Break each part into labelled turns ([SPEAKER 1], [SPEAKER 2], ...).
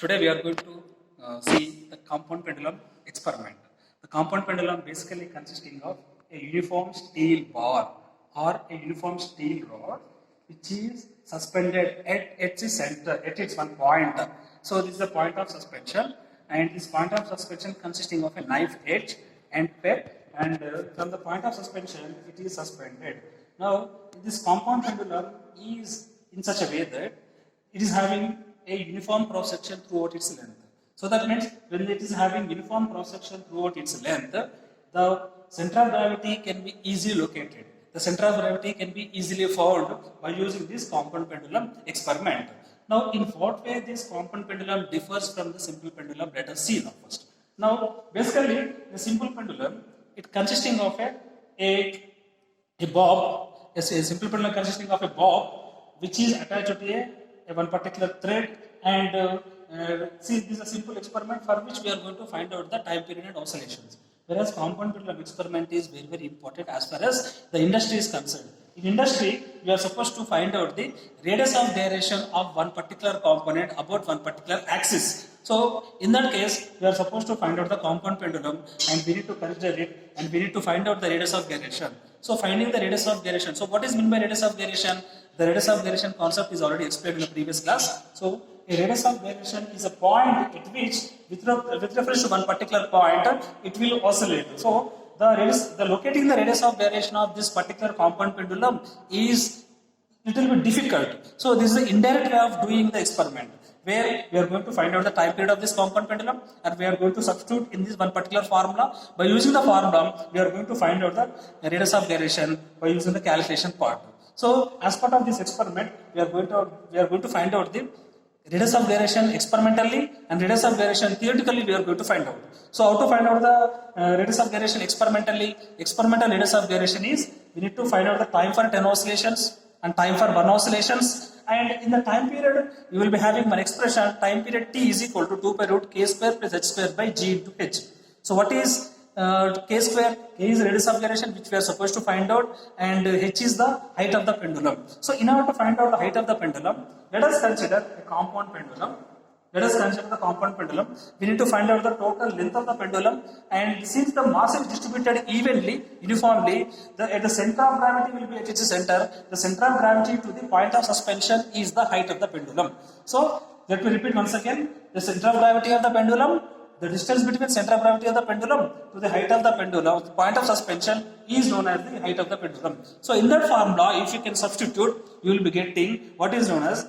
[SPEAKER 1] Today we are going to see the compound pendulum experiment. The compound pendulum basically consisting of a uniform steel bar or a uniform steel rod which is suspended at its center, at its one point. So this is the point of suspension, and this point of suspension consisting of a knife edge and pet, and from the point of suspension it is suspended. Now this compound pendulum is in such a way that it is having a uniform cross section throughout its length. So that means when it is having uniform cross section throughout its length, the center of gravity can be easily located. The center of gravity can be easily found by using this compound pendulum experiment. Now, in what way this compound pendulum differs from the simple pendulum? Let us see now first. Now, basically, the simple pendulum, it consisting of a bob, a simple pendulum consisting of a bob which is attached to a one particular thread, and see, this is a simple experiment for which we are going to find out the time period and oscillations. Whereas compound pendulum experiment is very, very important as far as the industry is concerned. In industry, we are supposed to find out the radius of gyration of one particular component about one particular axis. So, in that case, we are supposed to find out the compound pendulum, and we need to consider it, and we need to find out the radius of gyration. So, finding the radius of gyration. So, what is meant by radius of gyration? The radius of gyration concept is already explained in the previous class. So, a radius of gyration is a point at which, with reference to one particular point, it will oscillate. So, the locating the radius of gyration of this particular compound pendulum is little bit difficult. So, this is the indirect way of doing the experiment, where we are going to find out the time period of this compound pendulum, and we are going to substitute in this one particular formula. By using the formula, we are going to find out the radius of gyration by using the calculation part. So, as part of this experiment, we are going to find out the radius of gyration experimentally and radius of gyration theoretically. We are going to find out. So, how to find out the radius of gyration experimentally? Experimental radius of gyration is, we need to find out the time for 10 oscillations and time for 1 oscillations. And in the time period, you will be having one expression, time period t is equal to 2 pi root k square plus h square by g into h. So, what is k square? K is radius of gyration which we are supposed to find out, and h is the height of the pendulum. So, in order to find out the height of the pendulum, let us consider a compound pendulum. Let us consider the compound pendulum. We need to find out the total length of the pendulum, and since the mass is distributed evenly, uniformly, at the center of gravity will be at its center. The center of gravity to the point of suspension is the height of the pendulum. So, let me repeat once again. The center of gravity of the pendulum, the distance between center of gravity of the pendulum to the height of the pendulum, the point of suspension, is known as the height of the pendulum. So, in that formula, if you can substitute, you will be getting what is known as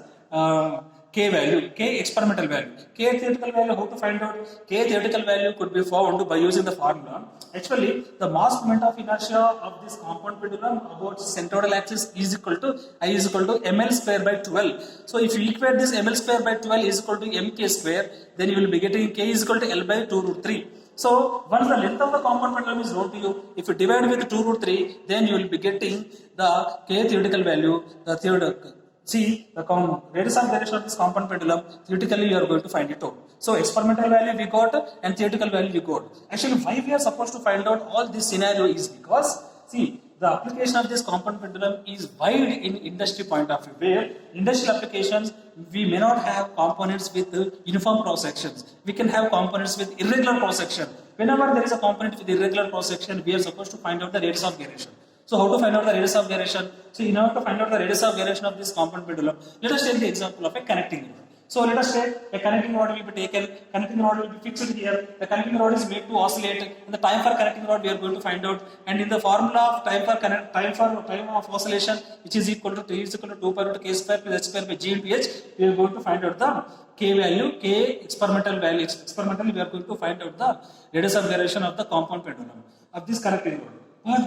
[SPEAKER 1] K value, K experimental value. K theoretical value, how to find out? K theoretical value could be found by using the formula. Actually, the mass moment of inertia of this compound pendulum about centroidal axis is equal to I is equal to ml square by 12. So, if you equate this ml square by 12 is equal to mk square, then you will be getting K is equal to L by 2 root 3. So, once the length of the compound pendulum is known to you, if you divide with 2 root 3, then you will be getting the K theoretical value, the theoretical. See, the radius of gyration of this compound pendulum, theoretically you are going to find it out. So, experimental value we got and theoretical value we got. Actually, why we are supposed to find out all this scenario is because, see, the application of this compound pendulum is wide in industry point of view, where industrial applications, we may not have components with uniform cross sections. We can have components with irregular cross section. Whenever there is a component with irregular cross section, we are supposed to find out the radius of gyration. So, how to find out the radius of gyration? So, in order to find out the radius of gyration of this compound pendulum, let us take the example of a connecting rod. So, let us say a connecting rod will be taken, connecting rod will be fixed here, the connecting rod is made to oscillate, and the time for connecting rod we are going to find out, and in the formula of time of oscillation, which is equal to T is equal to 2 pi root k square plus h square by g into h, we are going to find out the K value, K experimental value. Experimentally, we are going to find out the radius of gyration of the compound pendulum of this connecting rod. But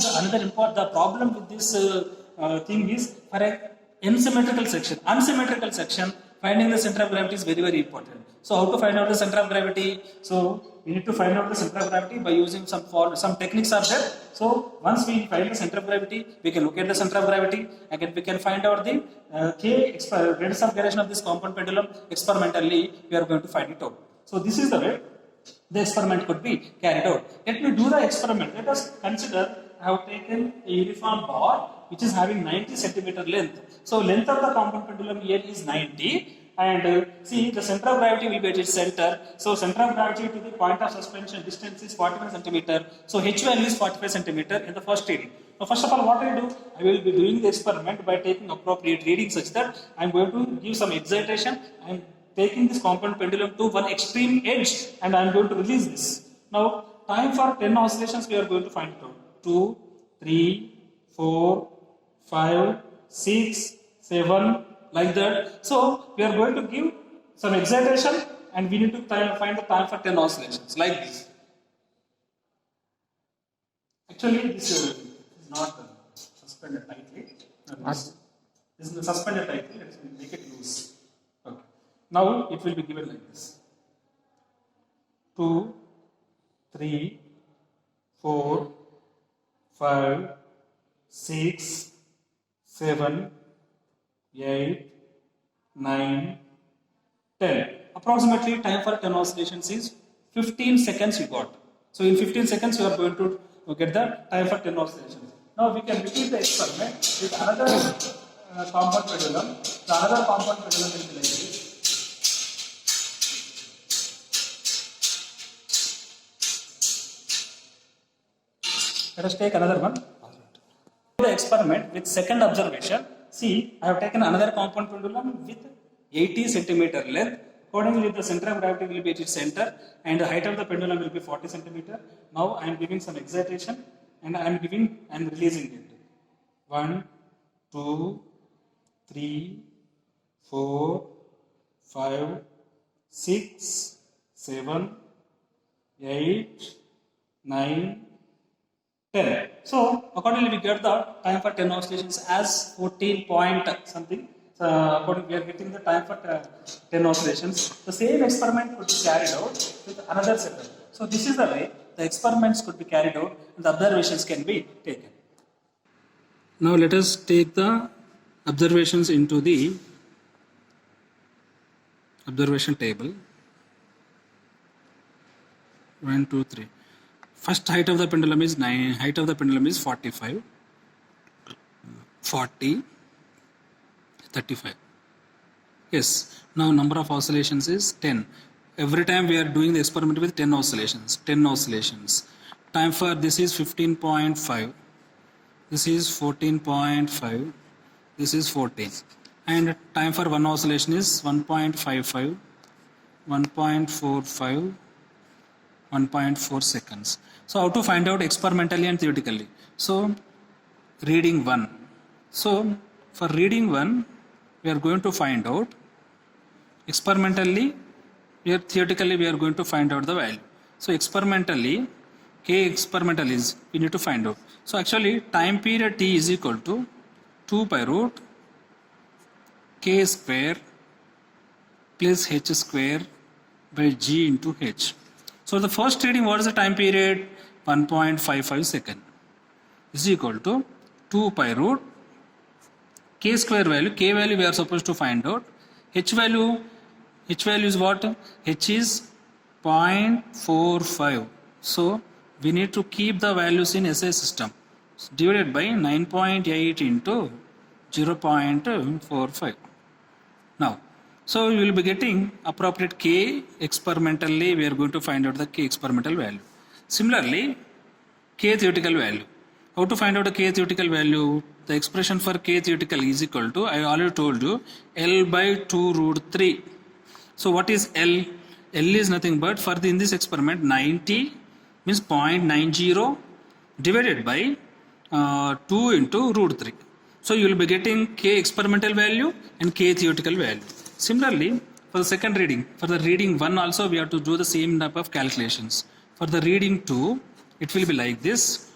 [SPEAKER 1] the problem with this thing is, for an unsymmetrical section, finding the center of gravity is very, very important. So, how to find out the center of gravity? So, we need to find out the center of gravity by using some techniques are there. So, once we find the center of gravity, we can locate the center of gravity, and we can find out the radius of gyration of this compound pendulum. Experimentally, we are going to find it out. So, this is the way the experiment could be carried out. Let me do the experiment. Let us consider I have taken a uniform bar which is having 90 centimeter length. So, length of the compound pendulum here is 90, And see, the center of gravity will be at its center. So center of gravity to the point of suspension distance is 45 centimeter. So H value is 45 centimeter in the first reading. Now first of all, what I do, I will be doing the experiment by taking appropriate reading such that I am going to give some excitation. I am taking this compound pendulum to one extreme edge and I am going to release this. Now time for 10 oscillations we are going to find it out. 2, 3, 4, 5, 6, 7, like that. So we are going to give some excitation and we need to find the time for 10 oscillations like this. Actually this is not suspended tightly. This is suspended tightly. Let's make it loose. Okay. Now it will be given like this. 2, 3, 4, 5, 6, 7, 8, 9, 10. Approximately time for 10 oscillations is 15 seconds you got. So in 15 seconds you are going to get the time for 10 oscillations. Now we can repeat the experiment with another compound pendulum. The another compound pendulum will be like this. Let us take another one. The experiment with second observation. See, I have taken another compound pendulum with 80 centimeter length. Accordingly, the center of gravity will be at its center and the height of the pendulum will be 40 centimeter. Now I am giving some excitation and I am releasing it. 1, 2, 3, 4, 5, 6, 7, 8, 9, 10. So accordingly we get the time for 10 oscillations as 14 point something. So accordingly we are getting the time for 10 oscillations. The same experiment could be carried out with another setup. So this is the way the experiments could be carried out and the observations can be taken. Now let us take the observations into the observation table. 1, 2, 3. First height of the pendulum is 9, height of the pendulum is 45, 40, 35. Yes, now number of oscillations is 10. Every time we are doing the experiment with 10 oscillations. Time for this is 15.5, this is 14.5, this is 14. And time for one oscillation is 1.55, 1.45, 1.4 seconds. So how to find out experimentally and theoretically? So reading 1. So for reading 1 we are going to find out experimentally, theoretically we are going to find out the value. So experimentally, K experimental is we need to find out. So actually time period T is equal to 2 pi root K square plus H square by G into H. So the first reading, what is the time period? 1.55 second is equal to 2 pi root K square value. K value we are supposed to find out. H value is what? H is 0.45. So we need to keep the values in SI system. Divided by 9.8 into 0.45. Now, so we will be getting appropriate K experimentally. We are going to find out the K experimental value. Similarly, K theoretical value. How to find out the K theoretical value? The expression for K theoretical is equal to, I already told you, L by 2 root 3. So what is L? L is nothing but in this experiment 90 means 0.90 divided by 2 into root 3. So you will be getting K experimental value and K theoretical value. Similarly, for the second reading, for the reading 1 also we have to do the same type of calculations. For the reading 2, it will be like this.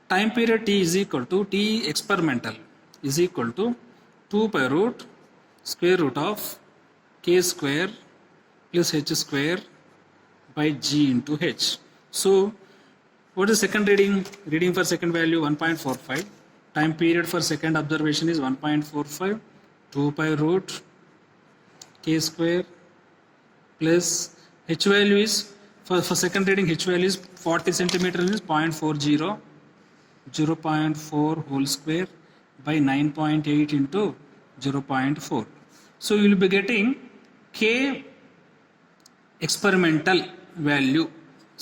[SPEAKER 1] Time period T is equal to T experimental is equal to 2 pi root square root of K square plus H square by G into H. So what is second reading? Reading for second value 1.45. Time period for second observation is 1.45. 2 pi root K square plus H value is, for second reading H value is 40 centimeter is 0.40, 0.4 whole square by 9.8 into 0.4. So you will be getting K experimental value,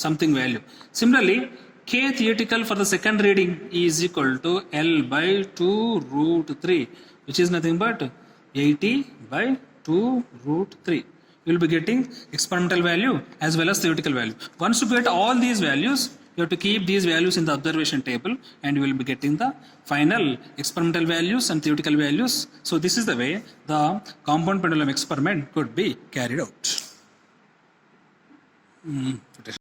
[SPEAKER 1] something value. Similarly, K theoretical for the second reading is equal to L by 2 root 3, which is nothing but 80 by 2 root 3. You will be getting experimental value as well as theoretical value. Once you get all these values, you have to keep these values in the observation table and you will be getting the final experimental values and theoretical values. So this is the way the compound pendulum experiment could be carried out.